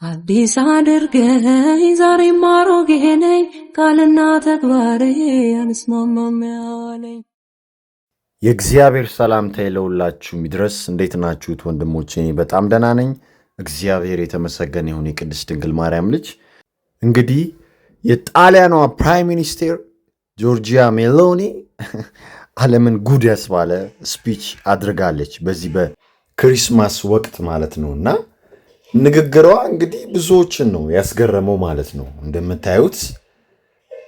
አዲስ አድርገኝ ዛሬም አሮጌ ነኝ ቃልና ተግባሬ አንስማማም ያለኝ። የእግዚአብሔር ሰላምታ ለሁላችሁ ይድረስ። እንዴት ናችሁት ወንድሞቼ? በጣም ደህና ነኝ። እግዚአብሔር የተመሰገነ ይሁን። የቅድስት ድንግል ማርያም ልጅ እንግዲህ የጣሊያኗ ፕራይም ሚኒስቴር ጆርጂያ ሜሎኒ ዓለምን ጉድ ያስባለ ስፒች አድርጋለች። በዚህ በክሪስማስ ወቅት ማለት ነውና ንግግሯ እንግዲህ ብዙዎችን ነው ያስገረመው ማለት ነው። እንደምታዩት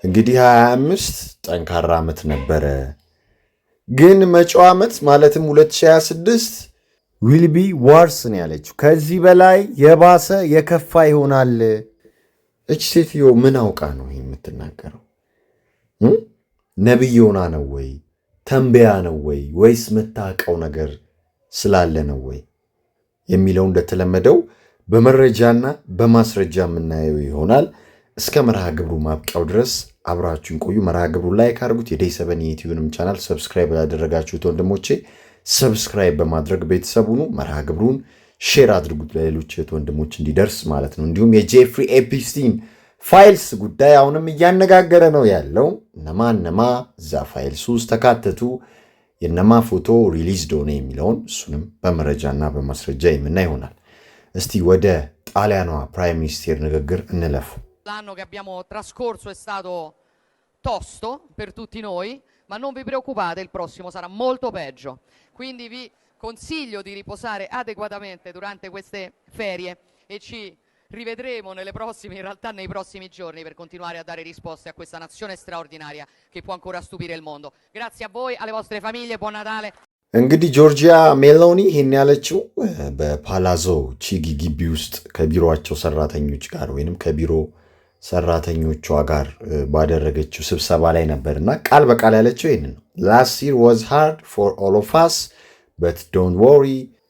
እንግዲህ 25 ጠንካራ ዓመት ነበረ፣ ግን መጪው ዓመት ማለትም 2026 ዊል ቢ ዋርስ ነው ያለችው። ከዚህ በላይ የባሰ የከፋ ይሆናል። እች ሴትዮ ምን አውቃ ነው የምትናገረው? ነቢይ ሆና ነው ወይ ተንበያ ነው ወይ ወይስ የምታውቀው ነገር ስላለ ነው ወይ የሚለው እንደተለመደው በመረጃና በማስረጃ የምናየው ይሆናል። እስከ መርሃ ግብሩ ማብቂያው ድረስ አብራችሁን ቆዩ። መርሃ ግብሩ ላይክ አድርጉት። የዴይ 7 የዩቲዩብንም ቻናል ሰብስክራይብ ያደረጋችሁት ወንድሞቼ ሰብስክራይብ በማድረግ ቤተሰብ ሁኑ። መርሃ ግብሩን ሼር አድርጉት ለሌሎች ወንድሞች እንዲደርስ ማለት ነው። እንዲሁም የጄፍሪ ኤፕስቲን ፋይልስ ጉዳይ አሁንም እያነጋገረ ነው ያለው። እነማ እዛ ፋይልስ ውስጥ ተካተቱ፣ የነማ ፎቶ ሪሊዝድ ሆነ የሚለውን እሱንም በመረጃና በማስረጃ የምናይ ይሆናል። እስቲ ወደ ጣሊያኗ ፕራይም ሚኒስቴር ንግግር እንለፉ። L'anno che abbiamo trascorso è stato tosto per tutti noi, ma non vi preoccupate, il prossimo sarà molto peggio. Quindi vi consiglio di riposare adeguatamente durante queste ferie e ci rivedremo in realtà nei prossimi giorni per continuare a dare risposte a questa nazione straordinaria che può ancora stupire il mondo. Grazie a voi, alle vostre famiglie, buon Natale. እንግዲህ ጆርጂያ ሜሎኒ ይህን ያለችው በፓላዞ ቺጊ ግቢ ውስጥ ከቢሮቸው ሰራተኞች ጋር ወይንም ከቢሮ ሰራተኞቿ ጋር ባደረገችው ስብሰባ ላይ ነበርና ቃል በቃል ያለችው ይህን ነው። ላስት ይር ዋዝ ሃርድ ፎር ኦል ኦፍ አስ በት ዶንት ወሪ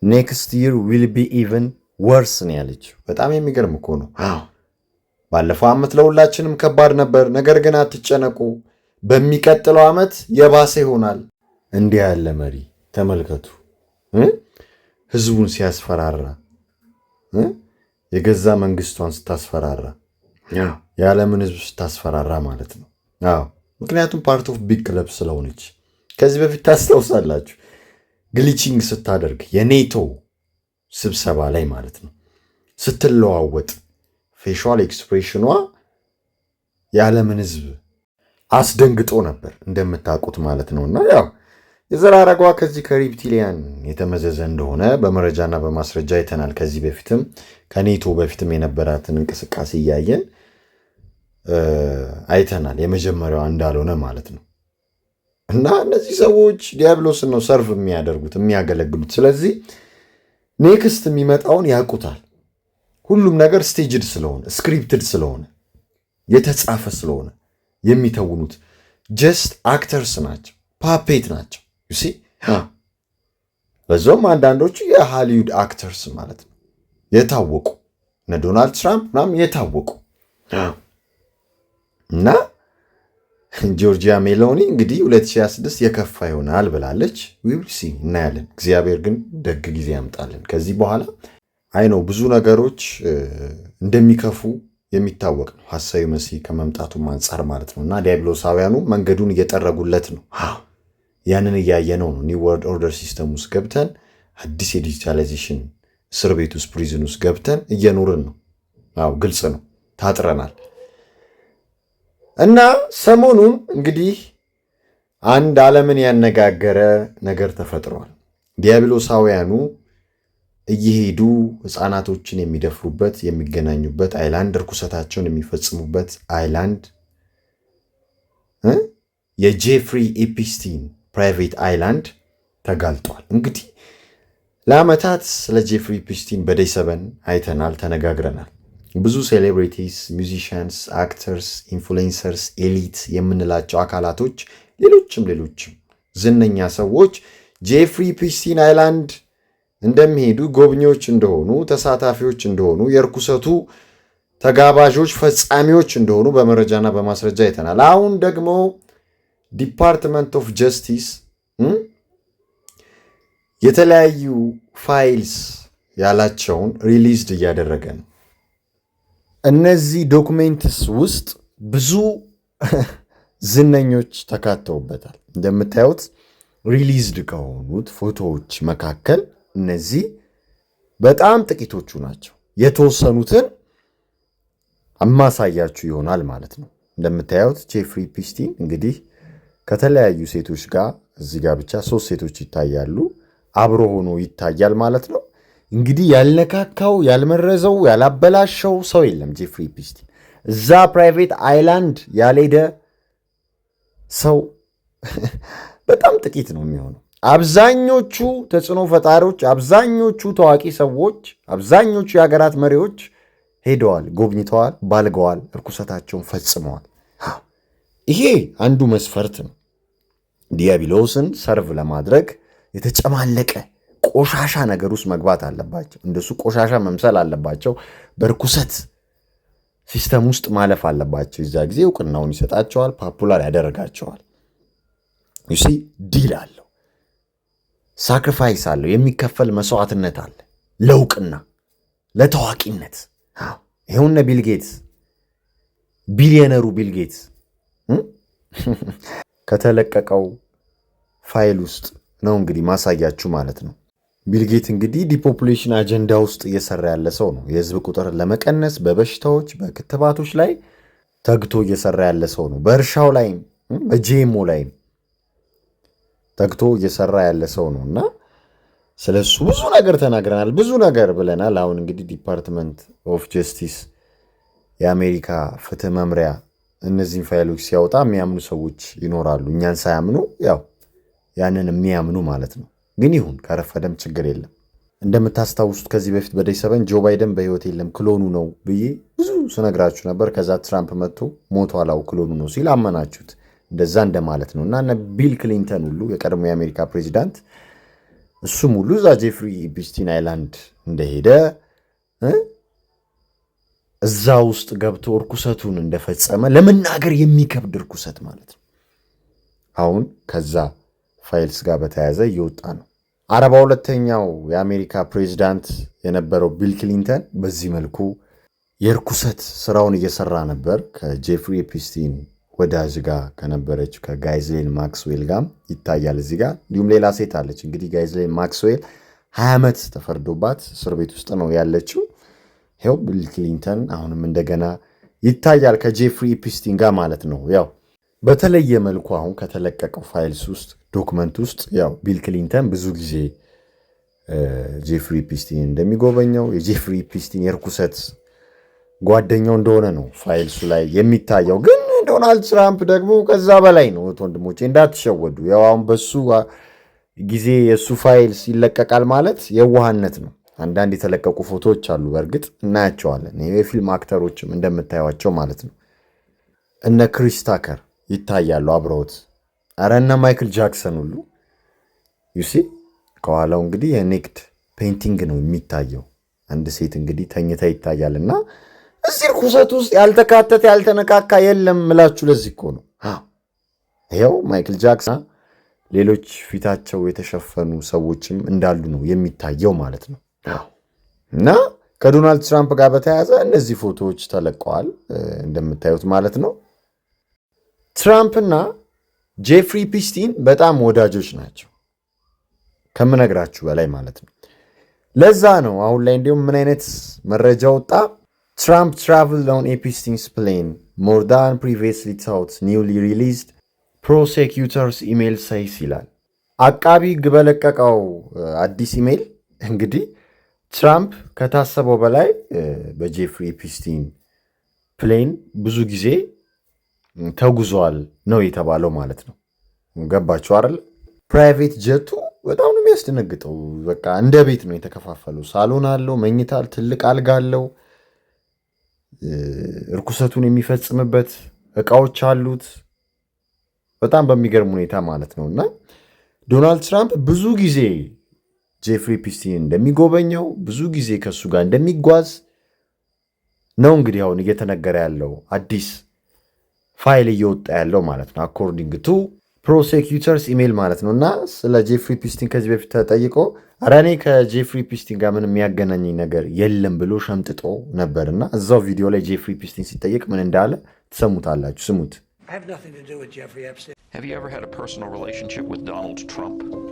ኔክስት ይር ዊል ቢ ኢቨን ወርስ ነው ያለችው። በጣም የሚገርም እኮ ነው። ባለፈው ዓመት ለሁላችንም ከባድ ነበር፣ ነገር ግን አትጨነቁ፣ በሚቀጥለው ዓመት የባሰ ይሆናል። እንዲህ ያለ መሪ ተመልከቱ። ህዝቡን ሲያስፈራራ፣ የገዛ መንግስቷን ስታስፈራራ፣ የዓለምን ህዝብ ስታስፈራራ ማለት ነው። ምክንያቱም ፓርት ኦፍ ቢግ ክለብ ስለሆነች። ከዚህ በፊት ታስታውሳላችሁ ግሊቺንግ ስታደርግ የኔቶ ስብሰባ ላይ ማለት ነው ስትለዋወጥ ፌሻል ኤክስፕሬሽኗ የዓለምን ህዝብ አስደንግጦ ነበር እንደምታውቁት ማለት ነውና ያው የዘራረጓ ከዚህ ከሪፕቲሊያን የተመዘዘ እንደሆነ በመረጃና በማስረጃ አይተናል። ከዚህ በፊትም ከኔቶ በፊትም የነበራትን እንቅስቃሴ እያየን አይተናል። የመጀመሪያዋ እንዳልሆነ ማለት ነው። እና እነዚህ ሰዎች ዲያብሎስን ነው ሰርቭ የሚያደርጉት የሚያገለግሉት። ስለዚህ ኔክስት የሚመጣውን ያውቁታል። ሁሉም ነገር ስቴጅድ ስለሆነ ስክሪፕትድ ስለሆነ የተጻፈ ስለሆነ የሚተውኑት ጀስት አክተርስ ናቸው፣ ፓፔት ናቸው። ዩሲ በዛውም አንዳንዶቹ የሃሊውድ አክተርስ ማለት ነው የታወቁ እነ ዶናልድ ትራምፕ ምናምን የታወቁ እና ጆርጂያ ሜሎኒ እንግዲህ 2026 የከፋ ይሆናል ብላለች። ዊልሲ እናያለን። እግዚአብሔር ግን ደግ ጊዜ ያምጣልን። ከዚህ በኋላ አይ ነው ብዙ ነገሮች እንደሚከፉ የሚታወቅ ነው። ሐሳዊ መሲህ ከመምጣቱም አንጻር ማለት ነው እና ዲያብሎሳውያኑ መንገዱን እየጠረጉለት ነው። ያንን እያየነው ነው። ኒው ወርልድ ኦርደር ሲስተም ውስጥ ገብተን አዲስ የዲጂታላይዜሽን እስር ቤት ውስጥ ፕሪዝን ውስጥ ገብተን እየኖርን ነው። ግልጽ ነው፣ ታጥረናል። እና ሰሞኑን እንግዲህ አንድ ዓለምን ያነጋገረ ነገር ተፈጥሯል። ዲያብሎሳውያኑ እየሄዱ ሕፃናቶችን የሚደፍሩበት የሚገናኙበት አይላንድ፣ ርኩሰታቸውን የሚፈጽሙበት አይላንድ የጄፍሪ ኤፕስቲን ፕራይቬት አይላንድ ተጋልጧል። እንግዲህ ለዓመታት ስለ ጄፍሪ ኤፕስቲን በዴይ 7 አይተናል፣ ተነጋግረናል። ብዙ ሴሌብሪቲስ፣ ሚውዚሽያንስ፣ አክተርስ፣ ኢንፍሉዌንሰርስ፣ ኤሊት የምንላቸው አካላቶች ሌሎችም ዝነኛ ሰዎች ጄፍሪ ኤፕስቲን አይላንድ እንደሚሄዱ ጎብኚዎች እንደሆኑ ተሳታፊዎች እንደሆኑ የርኩሰቱ ተጋባዦች ፈጻሚዎች እንደሆኑ በመረጃና በማስረጃ አይተናል። አሁን ደግሞ ዲፓርትመንት ኦፍ ጀስቲስ የተለያዩ ፋይልስ ያላቸውን ሪሊዝድ እያደረገ ነው። እነዚህ ዶክሜንትስ ውስጥ ብዙ ዝነኞች ተካተውበታል። እንደምታዩት ሪሊዝድ ከሆኑት ፎቶዎች መካከል እነዚህ በጣም ጥቂቶቹ ናቸው። የተወሰኑትን አማሳያችሁ ይሆናል ማለት ነው። እንደምታዩት ጄፍሪ ኢፕስቲን እንግዲህ ከተለያዩ ሴቶች ጋር እዚህ ጋር ብቻ 3 ሴቶች ይታያሉ፣ አብሮ ሆኖ ይታያል ማለት ነው። እንግዲህ ያልነካካው ያልመረዘው ያላበላሸው ሰው የለም። ጄፍሪ ኢፕስቲን እዛ ፕራይቬት አይላንድ ያልሄደ ሰው በጣም ጥቂት ነው የሚሆነው። አብዛኞቹ ተጽዕኖ ፈጣሪዎች፣ አብዛኞቹ ታዋቂ ሰዎች፣ አብዛኞቹ የሀገራት መሪዎች ሄደዋል፣ ጎብኝተዋል፣ ባልገዋል፣ እርኩሰታቸውን ፈጽመዋል። ይሄ አንዱ መስፈርት ነው። ዲያብሎስን ሰርቭ ለማድረግ የተጨማለቀ ቆሻሻ ነገር ውስጥ መግባት አለባቸው። እንደሱ ቆሻሻ መምሰል አለባቸው። በርኩሰት ሲስተም ውስጥ ማለፍ አለባቸው። የዛ ጊዜ እውቅናውን ይሰጣቸዋል፣ ፓፑላር ያደረጋቸዋል። ዩሲ ዲል አለው፣ ሳክሪፋይስ አለው፣ የሚከፈል መስዋዕትነት አለ ለእውቅና ለታዋቂነት። ይኸውነ ቢልጌትስ ቢሊዮነሩ ቢልጌትስ ከተለቀቀው ፋይል ውስጥ ነው እንግዲህ ማሳያችሁ ማለት ነው። ቢልጌት እንግዲህ ዲፖፑሌሽን አጀንዳ ውስጥ እየሰራ ያለ ሰው ነው። የህዝብ ቁጥርን ለመቀነስ በበሽታዎች በክትባቶች ላይ ተግቶ እየሰራ ያለ ሰው ነው። በእርሻው ላይም በጂኤምኦ ላይም ተግቶ እየሰራ ያለ ሰው ነው እና ስለሱ ብዙ ነገር ተናግረናል፣ ብዙ ነገር ብለናል። አሁን እንግዲህ ዲፓርትመንት ኦፍ ጀስቲስ የአሜሪካ ፍትህ መምሪያ እነዚህን ፋይሎች ሲያወጣ የሚያምኑ ሰዎች ይኖራሉ፣ እኛን ሳያምኑ ያው ያንን የሚያምኑ ማለት ነው። ግን ይሁን ከረፈደም ችግር የለም። እንደምታስታውሱት ከዚህ በፊት በደይ 7 ጆ ባይደን በህይወት የለም ክሎኑ ነው ብዬ ብዙ ስነግራችሁ ነበር። ከዛ ትራምፕ መጥቶ ሞቷል ክሎኑ ነው ሲል አመናችሁት። እንደዛ እንደማለት ነው። እና ቢል ክሊንተን ሁሉ የቀድሞ የአሜሪካ ፕሬዚዳንት እሱም ሁሉ እዛ ጄፍሪ ኢፕስቲን አይላንድ እንደሄደ እዛ ውስጥ ገብቶ እርኩሰቱን እንደፈጸመ ለመናገር የሚከብድ እርኩሰት ማለት ነው። አሁን ከዛ ፋይልስ ጋር በተያያዘ እየወጣ ነው። 42ኛው የአሜሪካ ፕሬዚዳንት የነበረው ቢል ክሊንተን በዚህ መልኩ የእርኩሰት ስራውን እየሰራ ነበር። ከጄፍሪ ኢፕስቲን ወዳጅ ጋር ከነበረች ከጋይዝሌን ማክስዌል ጋር ይታያል እዚህ ጋር። እንዲሁም ሌላ ሴት አለች እንግዲህ ጋይዝሌን ማክስዌል 20 ዓመት ተፈርዶባት እስር ቤት ውስጥ ነው ያለችው። ይኸው ቢል ክሊንተን አሁንም እንደገና ይታያል ከጄፍሪ ኢፕስቲን ጋር ማለት ነው። ያው በተለየ መልኩ አሁን ከተለቀቀው ፋይልስ ውስጥ ዶክመንት ውስጥ ያው ቢል ክሊንተን ብዙ ጊዜ ጄፍሪ ኢፕስቲን እንደሚጎበኘው የጄፍሪ ኢፕስቲን የርኩሰት ጓደኛው እንደሆነ ነው ፋይልሱ ላይ የሚታየው። ግን ዶናልድ ትራምፕ ደግሞ ከዛ በላይ ነው። ወንድሞቼ እንዳትሸወዱ። ያው አሁን በሱ ጊዜ የእሱ ፋይልስ ይለቀቃል ማለት የዋህነት ነው። አንዳንድ የተለቀቁ ፎቶዎች አሉ፣ በእርግጥ እናያቸዋለን። የፊልም አክተሮችም እንደምታዩቸው ማለት ነው። እነ ክሪስ ታከር ይታያሉ አብረውት። አረ እነ ማይክል ጃክሰን ሁሉ ዩሲ። ከኋላው እንግዲህ የኔክድ ፔይንቲንግ ነው የሚታየው። አንድ ሴት እንግዲህ ተኝታ ይታያል። እና እዚህ ርኩሰት ውስጥ ያልተካተተ ያልተነካካ የለም ምላችሁ ለዚህ እኮ ነው። ይኸው ማይክል ጃክሰን ሌሎች ፊታቸው የተሸፈኑ ሰዎችም እንዳሉ ነው የሚታየው ማለት ነው። እና ከዶናልድ ትራምፕ ጋር በተያያዘ እነዚህ ፎቶዎች ተለቀዋል እንደምታዩት ማለት ነው። ትራምፕና ጄፍሪ ኢፕስቲን በጣም ወዳጆች ናቸው ከምነግራችሁ በላይ ማለት ነው። ለዛ ነው አሁን ላይ እንዲሁም ምን አይነት መረጃ ወጣ? ትራምፕ traveled on Epstein's plane more than previously thought, newly released prosecutors email says ይላል። አቃቢ ሕግ በለቀቀው አዲስ ኢሜይል እንግዲህ ትራምፕ ከታሰበው በላይ በጄፍሪ ኢፕስቲን ፕሌን ብዙ ጊዜ ተጉዟል ነው የተባለው ማለት ነው። ገባችሁ አይደል? ፕራይቬት ጀቱ በጣም ነው የሚያስደነግጠው። በቃ እንደ ቤት ነው የተከፋፈለው። ሳሎን አለው፣ መኝታ፣ ትልቅ አልጋ አለው፣ እርኩሰቱን የሚፈጽምበት እቃዎች አሉት። በጣም በሚገርም ሁኔታ ማለት ነው። እና ዶናልድ ትራምፕ ብዙ ጊዜ ጄፍሪ ኢፕስቲን እንደሚጎበኘው ብዙ ጊዜ ከእሱ ጋር እንደሚጓዝ ነው እንግዲህ አሁን እየተነገረ ያለው አዲስ ፋይል እየወጣ ያለው ማለት ነው። አኮርዲንግ ቱ ፕሮሴኪዩተርስ ኢሜይል ማለት ነው። እና ስለ ጄፍሪ ፒስቲን ከዚህ በፊት ተጠይቆ ኧረ እኔ ከጄፍሪ ፒስቲን ጋር ምንም የሚያገናኘኝ ነገር የለም ብሎ ሸምጥጦ ነበር። እና እዛው ቪዲዮ ላይ ጄፍሪ ፒስቲን ሲጠየቅ ምን እንዳለ ትሰሙታላችሁ። ስሙት። Have you ever had a personal relationship with Donald Trump? What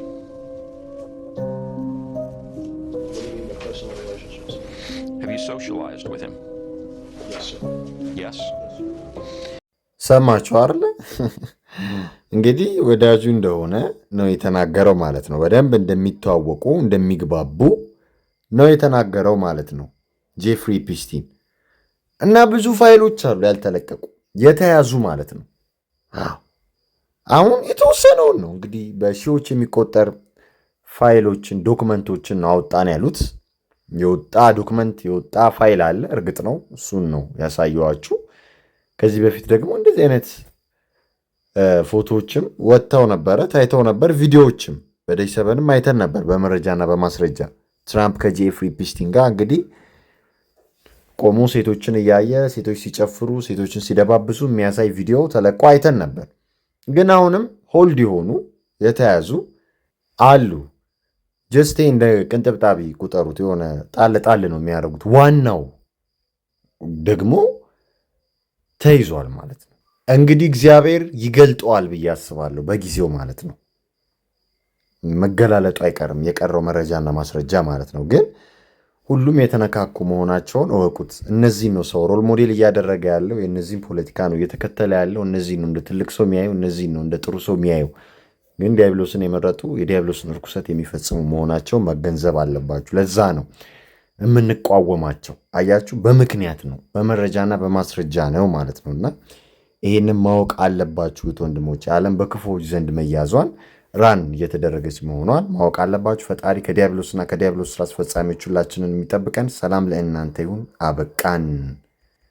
do you mean by personal relationships? Have you socialized with him? Yes, sir. Yes? ሰማችሁ አይደለ? እንግዲህ ወዳጁ እንደሆነ ነው የተናገረው ማለት ነው። በደንብ እንደሚተዋወቁ እንደሚግባቡ ነው የተናገረው ማለት ነው ጄፍሪ ፒስቲን። እና ብዙ ፋይሎች አሉ ያልተለቀቁ የተያዙ ማለት ነው። አሁን የተወሰነውን ነው እንግዲህ በሺዎች የሚቆጠር ፋይሎችን ዶክመንቶችን አወጣን ያሉት። የወጣ ዶክመንት የወጣ ፋይል አለ፣ እርግጥ ነው እሱን ነው ያሳየዋችሁ። ከዚህ በፊት ደግሞ እንደዚህ አይነት ፎቶዎችም ወጥተው ነበረ፣ ታይተው ነበር። ቪዲዮዎችም በደይ ሰበንም አይተን ነበር በመረጃና በማስረጃ ትራምፕ ከጄፍሪ ፒስቲን ጋር እንግዲህ ቆሞ ሴቶችን እያየ ሴቶች ሲጨፍሩ ሴቶችን ሲደባብሱ የሚያሳይ ቪዲዮ ተለቆ አይተን ነበር። ግን አሁንም ሆልድ የሆኑ የተያዙ አሉ። ጀስቴ እንደ ቅንጥብጣቢ ቁጠሩት፣ የሆነ ጣል ጣል ነው የሚያደርጉት። ዋናው ደግሞ ተይዟል ማለት ነው። እንግዲህ እግዚአብሔር ይገልጠዋል ብዬ አስባለሁ በጊዜው ማለት ነው። መገላለጡ አይቀርም፣ የቀረው መረጃና ማስረጃ ማለት ነው። ግን ሁሉም የተነካኩ መሆናቸውን እወቁት። እነዚህን ነው ሰው ሮል ሞዴል እያደረገ ያለው፣ የእነዚህን ፖለቲካ ነው እየተከተለ ያለው። እነዚህን ነው እንደ ትልቅ ሰው የሚያየው፣ እነዚህን ነው እንደ ጥሩ ሰው የሚያየው። ግን ዲያብሎስን የመረጡ የዲያብሎስን እርኩሰት የሚፈጽሙ መሆናቸውን መገንዘብ አለባችሁ። ለዛ ነው የምንቋወማቸው። አያችሁ፣ በምክንያት ነው፣ በመረጃና በማስረጃ ነው ማለት ነው። እና ይህንን ማወቅ አለባችሁ ወንድሞች። ዓለም በክፉዎች ዘንድ መያዟን ራን እየተደረገች መሆኗን ማወቅ አለባችሁ። ፈጣሪ ከዲያብሎስና ከዲያብሎስ ስራ አስፈጻሚዎች ሁላችንን የሚጠብቀን። ሰላም ለእናንተ ይሁን። አበቃን።